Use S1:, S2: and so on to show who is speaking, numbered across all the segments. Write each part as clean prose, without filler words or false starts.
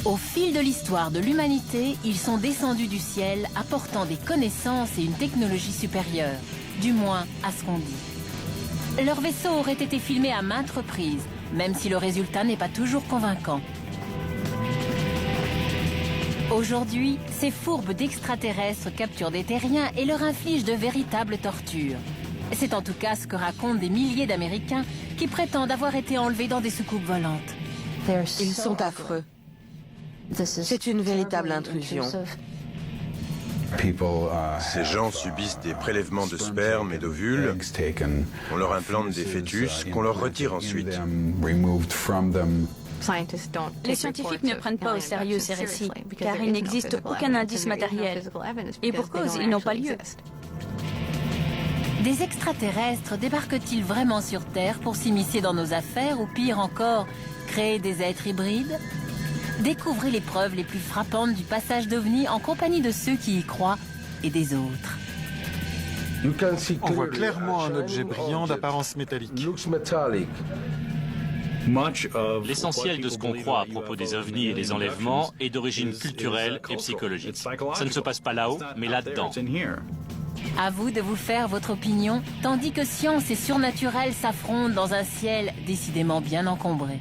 S1: Au fil de l'histoire de l'humanité, ils sont descendus du ciel apportant des connaissances et une technologie supérieure, du moins à ce qu'on dit. Leur vaisseau aurait été filmé à maintes reprises, même si le résultat n'est pas toujours convaincant. Aujourd'hui, ces fourbes d'extraterrestres capturent des terriens et leur infligent de véritables tortures. C'est en tout cas ce que racontent des milliers d'Américains qui prétendent avoir été enlevés dans des soucoupes volantes.
S2: Ils sont affreux. C'est une véritable intrusion.
S3: Ces gens subissent des prélèvements de sperme et d'ovules. On leur implante des fœtus qu'on leur retire ensuite.
S4: Les scientifiques ne prennent pas au sérieux ces récits, car il n'existe aucun indice matériel. Et pour cause, ils n'ont pas lieu.
S1: Des extraterrestres débarquent-ils vraiment sur Terre pour s'immiscer dans nos affaires ou pire encore, créer des êtres hybrides? Découvrez les preuves les plus frappantes du passage d'OVNI en compagnie de ceux qui y croient et des autres.
S5: On voit clairement un objet brillant d'apparence métallique.
S6: L'essentiel de ce qu'on croit à propos des ovnis et des enlèvements est d'origine culturelle et psychologique. Ça ne se passe pas là-haut, mais là-dedans.
S1: À vous de vous faire votre opinion, tandis que science et surnaturel s'affrontent dans un ciel décidément bien encombré.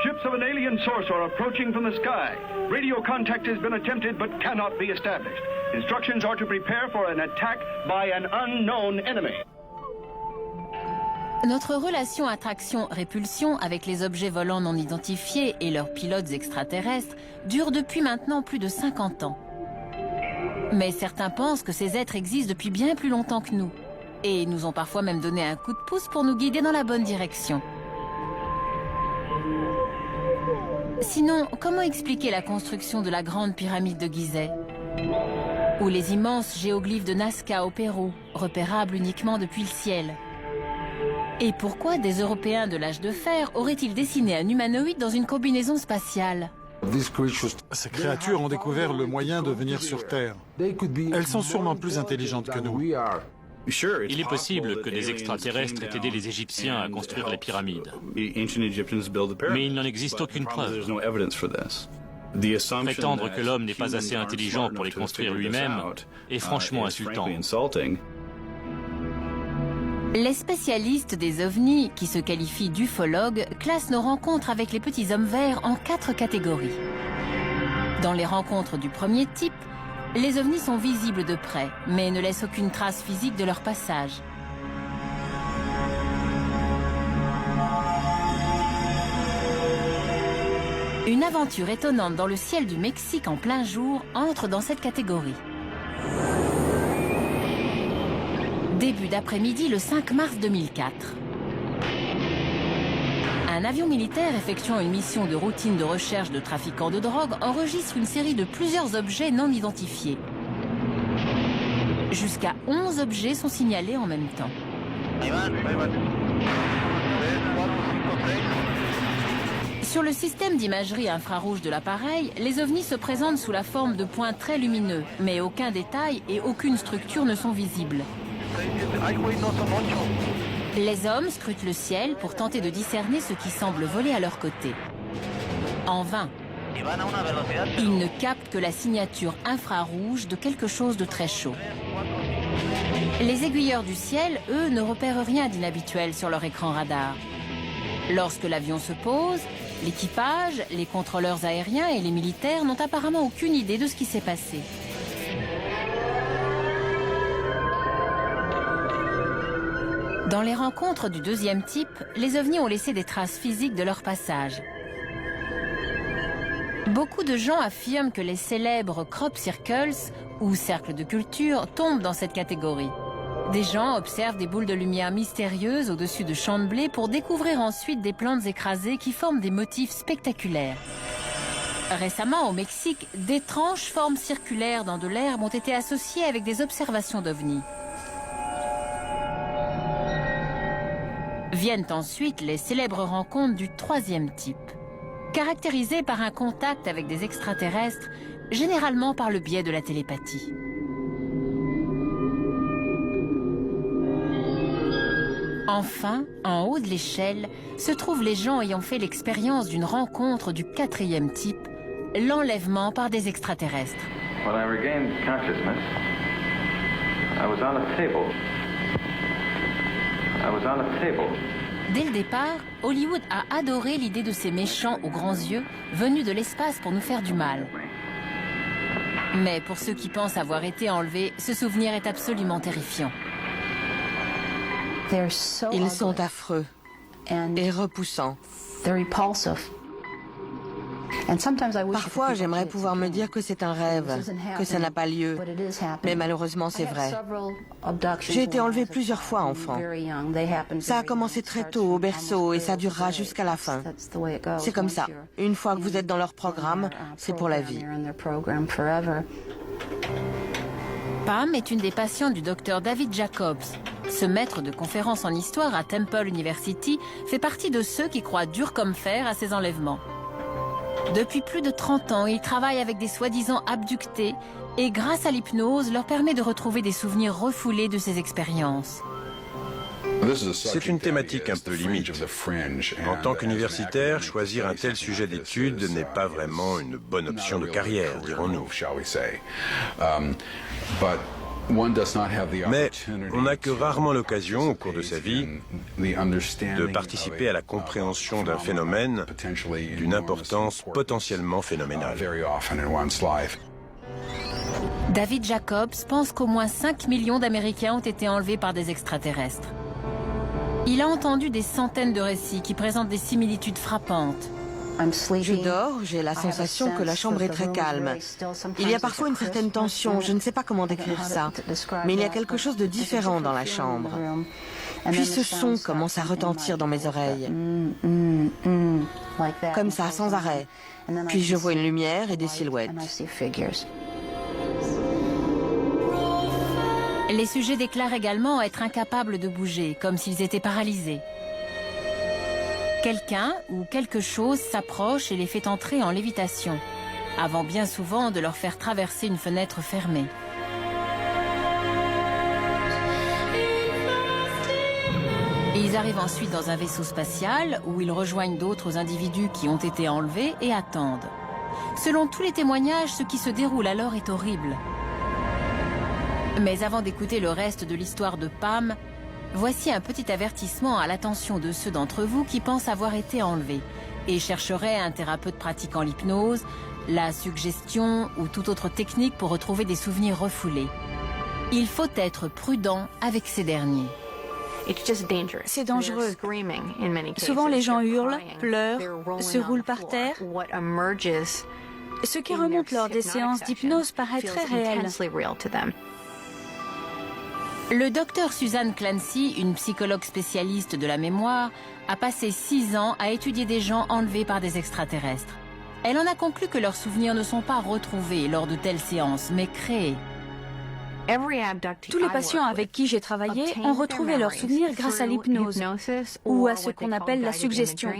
S7: Ships of an alien source are approaching from the sky. Radio contact has been attempted but cannot be established. Instructions are to prepare for an attack by an unknown enemy.
S1: Notre relation attraction-répulsion avec les objets volants non identifiés et leurs pilotes extraterrestres dure depuis maintenant plus de 50 ans. Mais certains pensent que ces êtres existent depuis bien plus longtemps que nous et nous ont parfois même donné un coup de pouce pour nous guider dans la bonne direction. Sinon, comment expliquer la construction de la grande pyramide de Gizeh? Ou les immenses géoglyphes de Nazca au Pérou, repérables uniquement depuis le ciel? Et pourquoi des Européens de l'âge de fer auraient-ils dessiné un humanoïde dans une combinaison spatiale?
S5: Ces créatures ont découvert le moyen de venir sur Terre. Elles sont sûrement plus intelligentes que nous.
S6: Il est possible que des extraterrestres aient aidé les Égyptiens à construire les pyramides. Mais il n'en existe aucune preuve. Prétendre que l'homme n'est pas assez intelligent pour les construire lui-même est franchement insultant.
S1: Les spécialistes des ovnis, qui se qualifient d'ufologues, classent nos rencontres avec les petits hommes verts en 4 catégories. Dans les rencontres du premier type, les ovnis sont visibles de près, mais ne laissent aucune trace physique de leur passage. Une aventure étonnante dans le ciel du Mexique en plein jour entre dans cette catégorie. Début d'après-midi le 5 mars 2004. Un avion militaire effectuant une mission de routine de recherche de trafiquants de drogue enregistre une série de plusieurs objets non identifiés. Jusqu'à 11 objets sont signalés en même temps. Sur le système d'imagerie infrarouge de l'appareil, les ovnis se présentent sous la forme de points très lumineux, mais aucun détail et aucune structure ne sont visibles. Les hommes scrutent le ciel pour tenter de discerner ce qui semble voler à leur côté. En vain. Ils ne captent que la signature infrarouge de quelque chose de très chaud. Les aiguilleurs du ciel, eux, ne repèrent rien d'inhabituel sur leur écran radar. Lorsque l'avion se pose, l'équipage, les contrôleurs aériens et les militaires n'ont apparemment aucune idée de ce qui s'est passé. Dans les rencontres du deuxième type, les ovnis ont laissé des traces physiques de leur passage. Beaucoup de gens affirment que les célèbres crop circles, ou cercles de culture, tombent dans cette catégorie. Des gens observent des boules de lumière mystérieuses au-dessus de champs de blé pour découvrir ensuite des plantes écrasées qui forment des motifs spectaculaires. Récemment, au Mexique, d'étranges formes circulaires dans de l'herbe ont été associées avec des observations d'ovnis. Viennent ensuite les célèbres rencontres du troisième type. caractérisée par un contact avec des extraterrestres, généralement par le biais de la télépathie. Enfin, en haut de l'échelle, se trouvent les gens ayant fait l'expérience d'une rencontre du 4e type, l'enlèvement par des extraterrestres.
S8: When I regained consciousness, I was on a table.
S1: Dès le départ, Hollywood a adoré l'idée de ces méchants aux grands yeux venus de l'espace pour nous faire du mal. Mais pour ceux qui pensent avoir été enlevés, ce souvenir est absolument terrifiant.
S2: Ils sont affreux et repoussants. Parfois, j'aimerais pouvoir me dire que c'est un rêve, que ça n'a pas lieu, mais malheureusement, c'est vrai. J'ai été enlevée plusieurs fois enfant. Ça a commencé très tôt au berceau et ça durera jusqu'à la fin. C'est comme ça. Une fois que vous êtes dans leur programme, c'est pour la vie.
S1: Pam est une des patientes du docteur David Jacobs. Ce maître de conférences en histoire à Temple University fait partie de ceux qui croient dur comme fer à ces enlèvements. Depuis plus de 30 ans, il travaille avec des soi-disant abductés et grâce à l'hypnose, leur permet de retrouver des souvenirs refoulés de ces expériences.
S3: C'est une thématique un peu limite. En tant qu'universitaire, choisir un tel sujet d'étude n'est pas vraiment une bonne option de carrière, dirons-nous. Mais on n'a que rarement l'occasion, au cours de sa vie, de participer à la compréhension d'un phénomène d'une importance potentiellement phénoménale.
S1: David Jacobs pense qu'au moins 5 millions d'Américains ont été enlevés par des extraterrestres. Il a entendu des centaines de récits qui présentent des similitudes frappantes.
S2: Je dors, j'ai la sensation que la chambre est très calme. Il y a parfois une certaine tension, je ne sais pas comment décrire ça, mais il y a quelque chose de différent dans la chambre. Puis ce son commence à retentir dans mes oreilles. Comme ça, sans arrêt. Puis je vois une lumière et des silhouettes.
S1: Les sujets déclarent également être incapables de bouger, comme s'ils étaient paralysés. Quelqu'un ou quelque chose s'approche et les fait entrer en lévitation, avant bien souvent de leur faire traverser une fenêtre fermée. Ils arrivent ensuite dans un vaisseau spatial où ils rejoignent d'autres individus qui ont été enlevés et attendent. Selon tous les témoignages, ce qui se déroule alors est horrible. Mais avant d'écouter le reste de l'histoire de Pam, voici un petit avertissement à l'attention de ceux d'entre vous qui pensent avoir été enlevés et chercheraient un thérapeute pratiquant l'hypnose, la suggestion ou toute autre technique pour retrouver des souvenirs refoulés. Il faut être prudent avec ces derniers.
S4: C'est dangereux. Souvent, les gens hurlent, pleurent, se roulent par terre. Ce qui remonte lors des séances d'hypnose paraît très réel.
S1: Le docteur Suzanne Clancy, une psychologue spécialiste de la mémoire, a passé 6 ans à étudier des gens enlevés par des extraterrestres. Elle en a conclu que leurs souvenirs ne sont pas retrouvés lors de telles séances, mais créés.
S4: Tous les patients avec qui j'ai travaillé ont retrouvé leurs souvenirs grâce à l'hypnose ou à ce qu'on appelle la suggestion.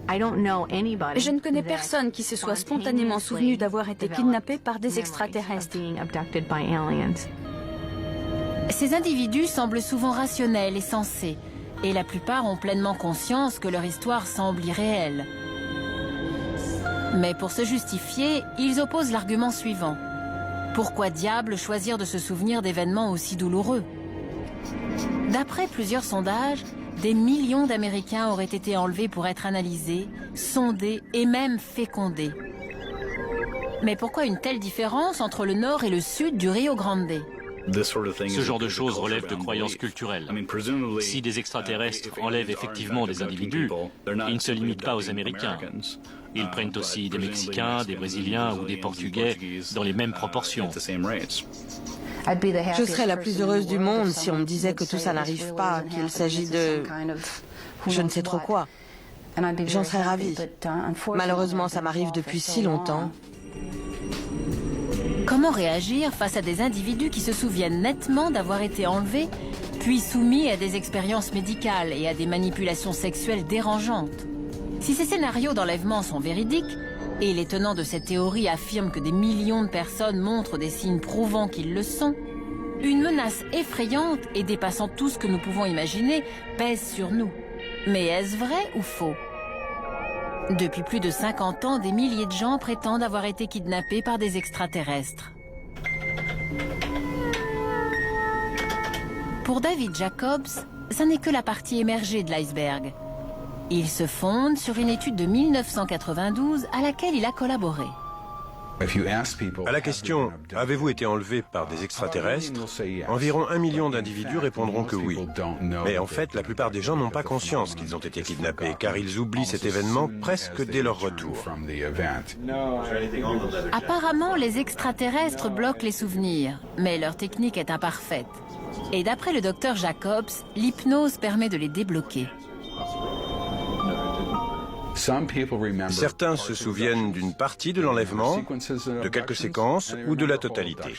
S4: Je ne connais personne qui se soit spontanément souvenu d'avoir été kidnappé par des extraterrestres.
S1: Ces individus semblent souvent rationnels et sensés, et la plupart ont pleinement conscience que leur histoire semble irréelle. Mais pour se justifier, ils opposent l'argument suivant. Pourquoi diable choisir de se souvenir d'événements aussi douloureux? D'après plusieurs sondages, des millions d'Américains auraient été enlevés pour être analysés, sondés et même fécondés. Mais pourquoi une telle différence entre le nord et le sud du Rio Grande?
S6: Ce genre de choses relève de croyances culturelles. Si des extraterrestres enlèvent effectivement des individus, ils ne se limitent pas aux Américains. Ils prennent aussi des Mexicains, des Brésiliens ou des Portugais dans les mêmes proportions.
S2: Je serais la plus heureuse du monde si on me disait que tout ça n'arrive pas, qu'il s'agit de... je ne sais trop quoi. J'en serais ravie. Malheureusement, ça m'arrive depuis si longtemps.
S1: Comment réagir face à des individus qui se souviennent nettement d'avoir été enlevés, puis soumis à des expériences médicales et à des manipulations sexuelles dérangeantes? Si ces scénarios d'enlèvement sont véridiques, et les tenants de cette théorie affirment que des millions de personnes montrent des signes prouvant qu'ils le sont, une menace effrayante et dépassant tout ce que nous pouvons imaginer pèse sur nous. Mais est-ce vrai ou faux? Depuis plus de 50 ans, des milliers de gens prétendent avoir été kidnappés par des extraterrestres. Pour David Jacobs, ça n'est que la partie émergée de l'iceberg. Il se fonde sur une étude de 1992 à laquelle il a collaboré.
S3: À la question « Avez-vous été enlevé par des extraterrestres ?», environ 1 million d'individus répondront que oui. Mais en fait, la plupart des gens n'ont pas conscience qu'ils ont été kidnappés, car ils oublient cet événement presque dès leur retour.
S1: Apparemment, les extraterrestres bloquent les souvenirs, mais leur technique est imparfaite. Et d'après le docteur Jacobs, l'hypnose permet de les débloquer.
S3: Certains se souviennent d'une partie de l'enlèvement, de quelques séquences ou de la totalité.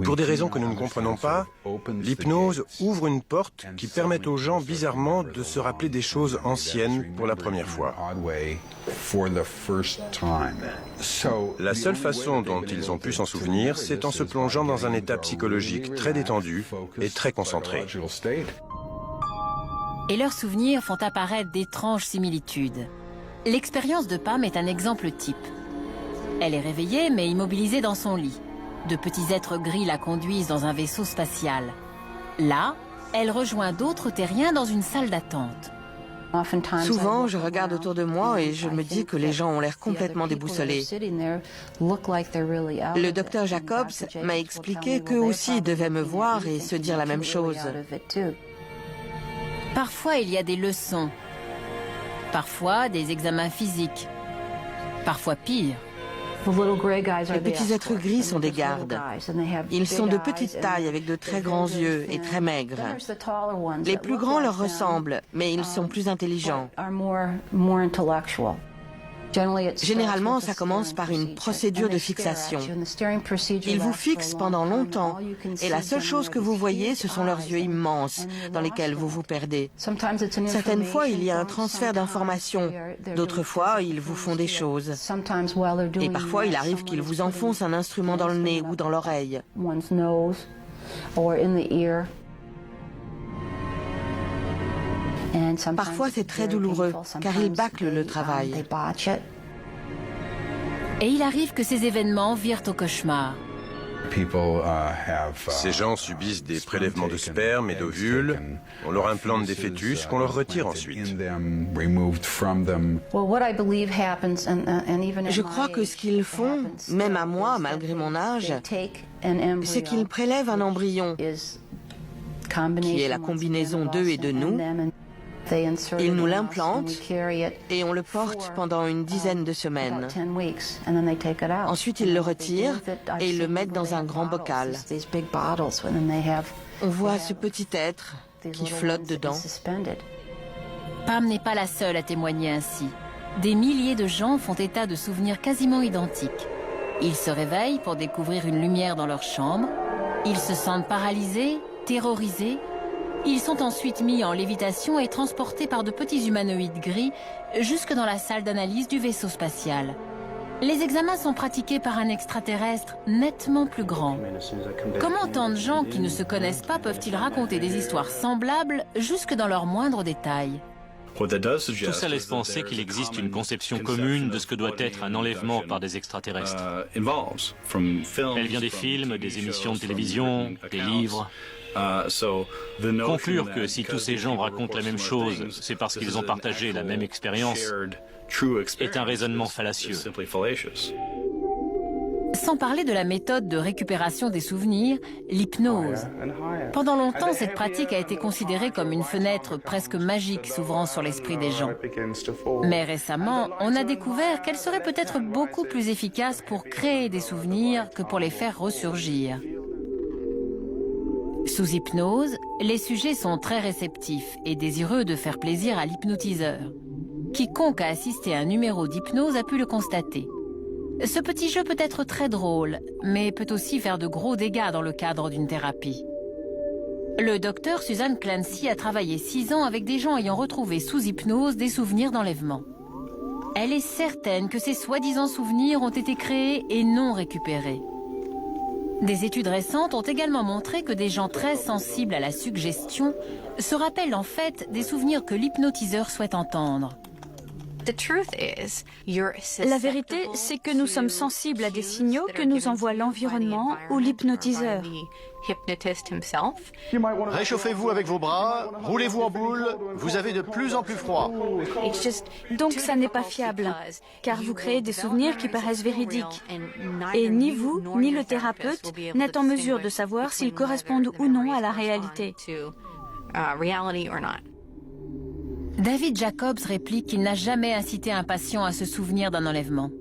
S3: Pour des raisons que nous ne comprenons pas, l'hypnose ouvre une porte qui permet aux gens bizarrement de se rappeler des choses anciennes pour la première fois. La seule façon dont ils ont pu s'en souvenir, c'est en se plongeant dans un état psychologique très détendu et très concentré.
S1: Et leurs souvenirs font apparaître d'étranges similitudes. L'expérience de Pam est un exemple type. Elle est réveillée mais immobilisée dans son lit. De petits êtres gris la conduisent dans un vaisseau spatial. Là, elle rejoint d'autres terriens dans une salle d'attente.
S2: Souvent, je regarde autour de moi et je me dis que les gens ont l'air complètement déboussolés. Le docteur Jacobs m'a expliqué qu'eux aussi devaient me voir et se dire la même chose.
S1: Parfois, il y a des leçons. Parfois, des examens physiques. Parfois pire.
S2: Les petits êtres gris sont des gardes. Ils sont de petite taille avec de très grands yeux et très maigres. Les plus grands leur ressemblent, mais ils sont plus intelligents. Généralement, ça commence par une procédure de fixation. Ils vous fixent pendant longtemps et la seule chose que vous voyez, ce sont leurs yeux immenses dans lesquels vous vous perdez. Certaines fois, il y a un transfert d'informations. D'autres fois, ils vous font des choses. Et parfois, il arrive qu'ils vous enfoncent un instrument dans le nez ou dans l'oreille. Parfois, c'est très douloureux, car ils bâclent le travail.
S1: Et il arrive que ces événements virent au cauchemar.
S3: Ces gens subissent des prélèvements de sperme et d'ovules, on leur implante des fœtus qu'on leur retire ensuite.
S2: Je crois que ce qu'ils font, même à moi, malgré mon âge, c'est qu'ils prélèvent un embryon, qui est la combinaison d'eux et de nous. Ils nous l'implantent et on le porte pendant une dizaine de semaines. Ensuite, ils le retirent et ils le mettent dans un grand bocal. On voit ce petit être qui flotte dedans.
S1: Pam n'est pas la seule à témoigner ainsi. Des milliers de gens font état de souvenirs quasiment identiques. Ils se réveillent pour découvrir une lumière dans leur chambre. Ils se sentent paralysés, terrorisés. Ils sont ensuite mis en lévitation et transportés par de petits humanoïdes gris jusque dans la salle d'analyse du vaisseau spatial. Les examens sont pratiqués par un extraterrestre nettement plus grand. Comment tant de gens qui ne se connaissent pas peuvent-ils raconter des histoires semblables jusque dans leurs moindres détails?
S6: Tout ça laisse penser qu'il existe une conception commune de ce que doit être un enlèvement par des extraterrestres. Elle vient des films, des émissions de télévision, des livres. Conclure que si tous ces gens racontent la même chose, c'est parce qu'ils ont partagé la même expérience, est un raisonnement fallacieux.
S1: Sans parler de la méthode de récupération des souvenirs, l'hypnose. Pendant longtemps, cette pratique a été considérée comme une fenêtre presque magique s'ouvrant sur l'esprit des gens. Mais récemment, on a découvert qu'elle serait peut-être beaucoup plus efficace pour créer des souvenirs que pour les faire ressurgir. Sous hypnose, les sujets sont très réceptifs et désireux de faire plaisir à l'hypnotiseur. Quiconque a assisté à un numéro d'hypnose a pu le constater. Ce petit jeu peut être très drôle, mais peut aussi faire de gros dégâts dans le cadre d'une thérapie. Le docteur Susan Clancy a travaillé 6 ans avec des gens ayant retrouvé sous hypnose des souvenirs d'enlèvement. Elle est certaine que ces soi-disant souvenirs ont été créés et non récupérés. Des études récentes ont également montré que des gens très sensibles à la suggestion se rappellent en fait des souvenirs que l'hypnotiseur souhaite entendre.
S4: La vérité, c'est que nous sommes sensibles à des signaux que nous envoie l'environnement ou l'hypnotiseur.
S9: Réchauffez-vous avec vos bras, roulez-vous en boule, vous avez de plus en plus froid.
S4: Donc ça n'est pas fiable, car vous créez des souvenirs qui paraissent véridiques. Et ni vous, ni le thérapeute n'êtes en mesure de savoir s'ils correspondent ou non à la réalité.
S1: David Jacobs réplique qu'il n'a jamais incité un patient à se souvenir d'un enlèvement.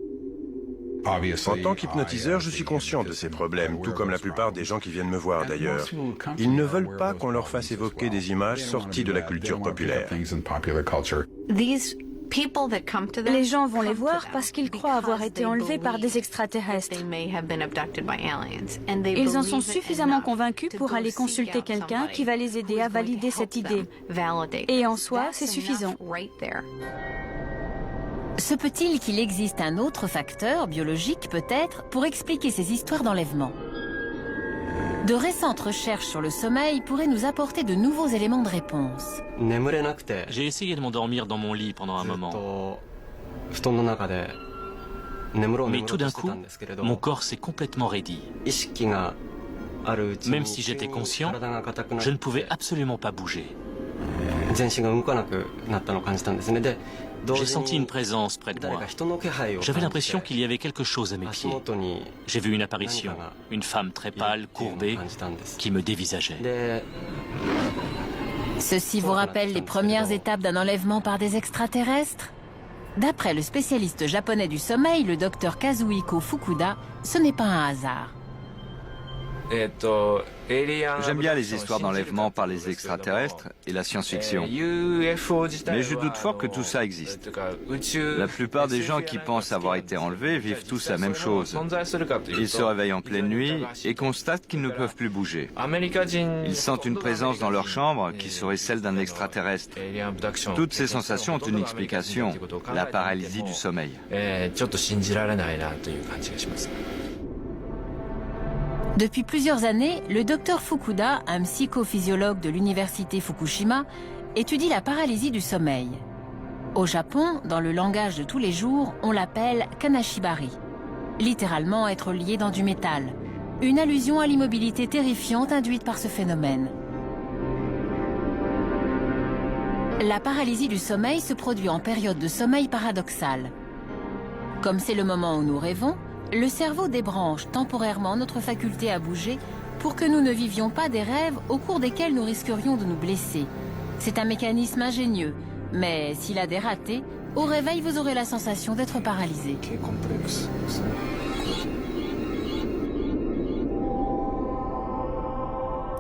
S3: En tant qu'hypnotiseur, je suis conscient de ces problèmes, tout comme la plupart des gens qui viennent me voir d'ailleurs. Ils ne veulent pas qu'on leur fasse évoquer des images sorties de la culture populaire.
S4: Les gens vont les voir parce qu'ils croient avoir été enlevés par des extraterrestres. Ils en sont suffisamment convaincus pour aller consulter quelqu'un qui va les aider à valider cette idée. Et en soi, c'est suffisant.
S1: Se peut-il qu'il existe un autre facteur, biologique peut-être, pour expliquer ces histoires d'enlèvement? De récentes recherches sur le sommeil pourraient nous apporter de nouveaux éléments de réponse.
S6: J'ai essayé de m'endormir dans mon lit pendant un moment. Mais tout d'un coup, mon corps s'est complètement raidi. Même si j'étais conscient, je ne pouvais absolument pas bouger. J'ai senti une présence près de moi. J'avais l'impression qu'il y avait quelque chose à mes pieds. J'ai vu une apparition, une femme très pâle, courbée, qui me dévisageait.
S1: Ceci vous rappelle les premières étapes d'un enlèvement par des extraterrestres? D'après le spécialiste japonais du sommeil, le docteur Kazuhiko Fukuda, ce n'est pas un hasard.
S10: J'aime bien les histoires d'enlèvement par les extraterrestres et la science-fiction. Mais je doute fort que tout ça existe. La plupart des gens qui pensent avoir été enlevés vivent tous la même chose. Ils se réveillent en pleine nuit et constatent qu'ils ne peuvent plus bouger. Ils sentent une présence dans leur chambre qui serait celle d'un extraterrestre. Toutes ces sensations ont une explication, la paralysie du sommeil.
S1: Depuis plusieurs années, le docteur Fukuda, un psychophysiologue de l'université Fukushima, étudie la paralysie du sommeil. Au Japon, dans le langage de tous les jours, on l'appelle kanashibari, littéralement être lié dans du métal, une allusion à l'immobilité terrifiante induite par ce phénomène. La paralysie du sommeil se produit en période de sommeil paradoxal. Comme c'est le moment où nous rêvons, le cerveau débranche temporairement notre faculté à bouger pour que nous ne vivions pas des rêves au cours desquels nous risquerions de nous blesser. C'est un mécanisme ingénieux, mais s'il a des ratés, au réveil vous aurez la sensation d'être paralysé.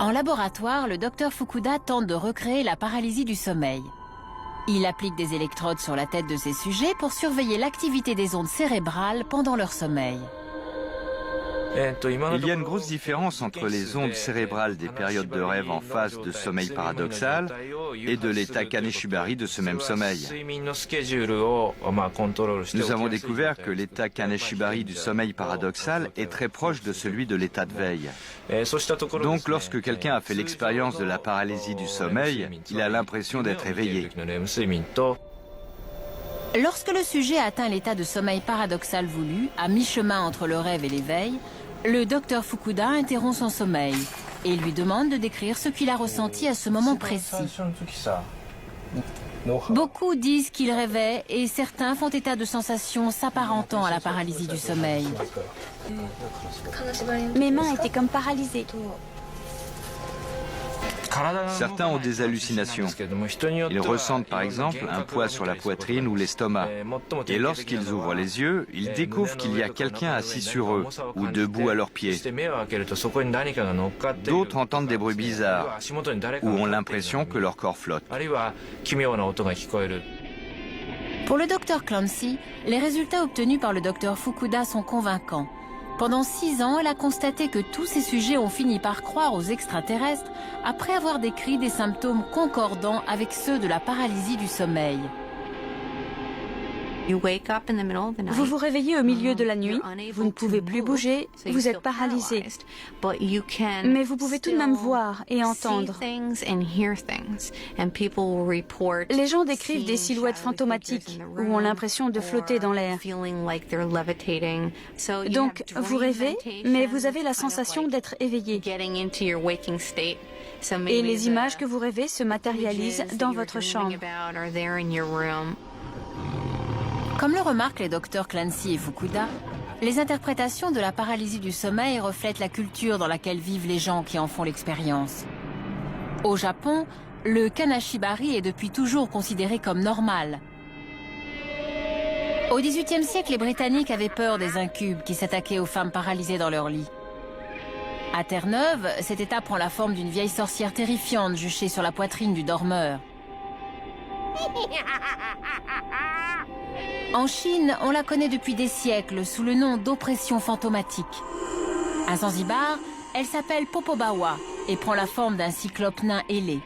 S1: En laboratoire, le docteur Fukuda tente de recréer la paralysie du sommeil. Il applique des électrodes sur la tête de ses sujets pour surveiller l'activité des ondes cérébrales pendant leur sommeil.
S10: Il y a une grosse différence entre les ondes cérébrales des périodes de rêve en phase de sommeil paradoxal et de l'état kaneshibari de ce même sommeil. Nous avons découvert que l'état kaneshibari du sommeil paradoxal est très proche de celui de l'état de veille. Donc lorsque quelqu'un a fait l'expérience de la paralysie du sommeil, il a l'impression d'être éveillé.
S1: Lorsque le sujet atteint l'état de sommeil paradoxal voulu, à mi-chemin entre le rêve et l'éveil, le docteur Fukuda interrompt son sommeil et lui demande de décrire ce qu'il a ressenti à ce moment précis. Beaucoup disent qu'ils rêvaient et certains font état de sensations s'apparentant à la paralysie du sommeil.
S4: Mes mains étaient comme paralysées.
S10: Certains ont des hallucinations. Ils ressentent par exemple un poids sur la poitrine ou l'estomac. Et lorsqu'ils ouvrent les yeux, ils découvrent qu'il y a quelqu'un assis sur eux ou debout à leurs pieds. D'autres entendent des bruits bizarres ou ont l'impression que leur corps flotte.
S1: Pour le docteur Clancy, les résultats obtenus par le docteur Fukuda sont convaincants. Pendant 6 ans, elle a constaté que tous ces sujets ont fini par croire aux extraterrestres après avoir décrit des symptômes concordants avec ceux de la paralysie du sommeil.
S4: Vous vous réveillez au milieu de la nuit, vous ne pouvez plus bouger, vous êtes paralysé. Mais vous pouvez tout de même voir et entendre. Les gens décrivent des silhouettes fantomatiques ou ont l'impression de flotter dans l'air. Donc, vous rêvez, mais vous avez la sensation d'être éveillé. Et les images que vous rêvez se matérialisent dans votre chambre.
S1: Comme le remarquent les docteurs Clancy et Fukuda, les interprétations de la paralysie du sommeil reflètent la culture dans laquelle vivent les gens qui en font l'expérience. Au Japon, le kanashibari est depuis toujours considéré comme normal. Au XVIIIe siècle, les Britanniques avaient peur des incubes qui s'attaquaient aux femmes paralysées dans leur lit. À Terre-Neuve, cet état prend la forme d'une vieille sorcière terrifiante juchée sur la poitrine du dormeur. En Chine, on la connaît depuis des siècles sous le nom d'oppression fantomatique. À Zanzibar, elle s'appelle Popobawa et prend la forme d'un cyclope nain ailé.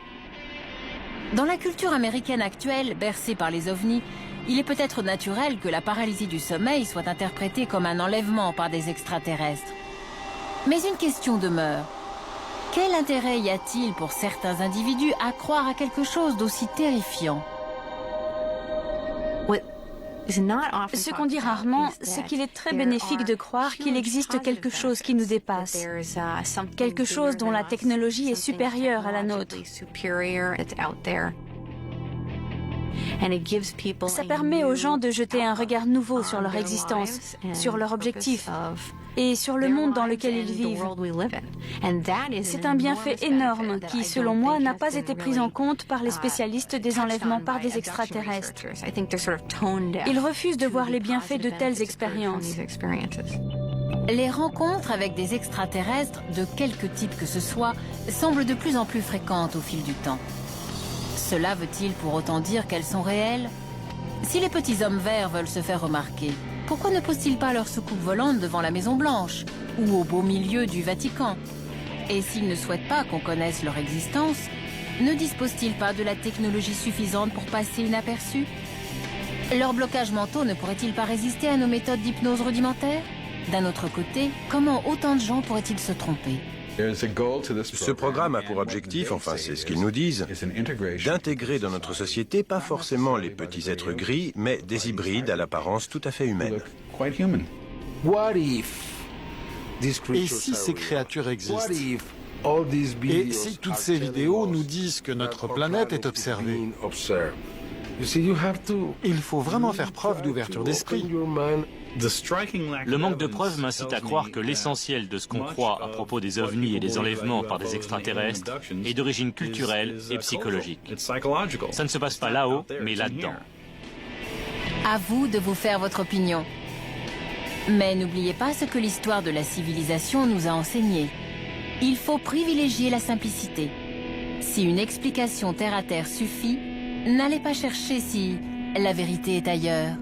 S1: Dans la culture américaine actuelle, bercée par les ovnis, il est peut-être naturel que la paralysie du sommeil soit interprétée comme un enlèvement par des extraterrestres. Mais une question demeure. Quel intérêt y a-t-il pour certains individus à croire à quelque chose d'aussi terrifiant ?
S4: Ce qu'on dit rarement, c'est qu'il est très bénéfique de croire qu'il existe quelque chose qui nous dépasse, quelque chose dont la technologie est supérieure à la nôtre. Ça permet aux gens de jeter un regard nouveau sur leur existence, sur leur objectif et sur le monde dans lequel ils vivent. C'est un bienfait énorme qui, selon moi, n'a pas été pris en compte par les spécialistes des enlèvements par des extraterrestres. Ils refusent de voir les bienfaits de telles expériences.
S1: Les rencontres avec des extraterrestres, de quelque type que ce soit, semblent de plus en plus fréquentes au fil du temps. Cela veut-il pour autant dire qu'elles sont réelles? Si les petits hommes verts veulent se faire remarquer, pourquoi ne posent-ils pas leur soucoupe volante devant la Maison-Blanche ou au beau milieu du Vatican? Et s'ils ne souhaitent pas qu'on connaisse leur existence, ne disposent-ils pas de la technologie suffisante pour passer inaperçus? Leurs blocages mentaux ne pourraient-ils pas résister à nos méthodes d'hypnose rudimentaires? D'un autre côté, comment autant de gens pourraient-ils se tromper?
S3: Ce programme a pour objectif, enfin c'est ce qu'ils nous disent, d'intégrer dans notre société pas forcément les petits êtres gris, mais des hybrides à l'apparence tout à fait humaine.
S5: Et si ces créatures existent? Et si toutes ces vidéos nous disent que notre planète est observée? Il faut vraiment faire preuve d'ouverture d'esprit.
S6: Le manque de preuves m'incite à croire que l'essentiel de ce qu'on croit à propos des ovnis et des enlèvements par des extraterrestres est d'origine culturelle et psychologique. Ça ne se passe pas là-haut, mais là-dedans.
S1: À vous de vous faire votre opinion. Mais n'oubliez pas ce que l'histoire de la civilisation nous a enseigné. Il faut privilégier la simplicité. Si une explication terre à terre suffit, n'allez pas chercher si la vérité est ailleurs.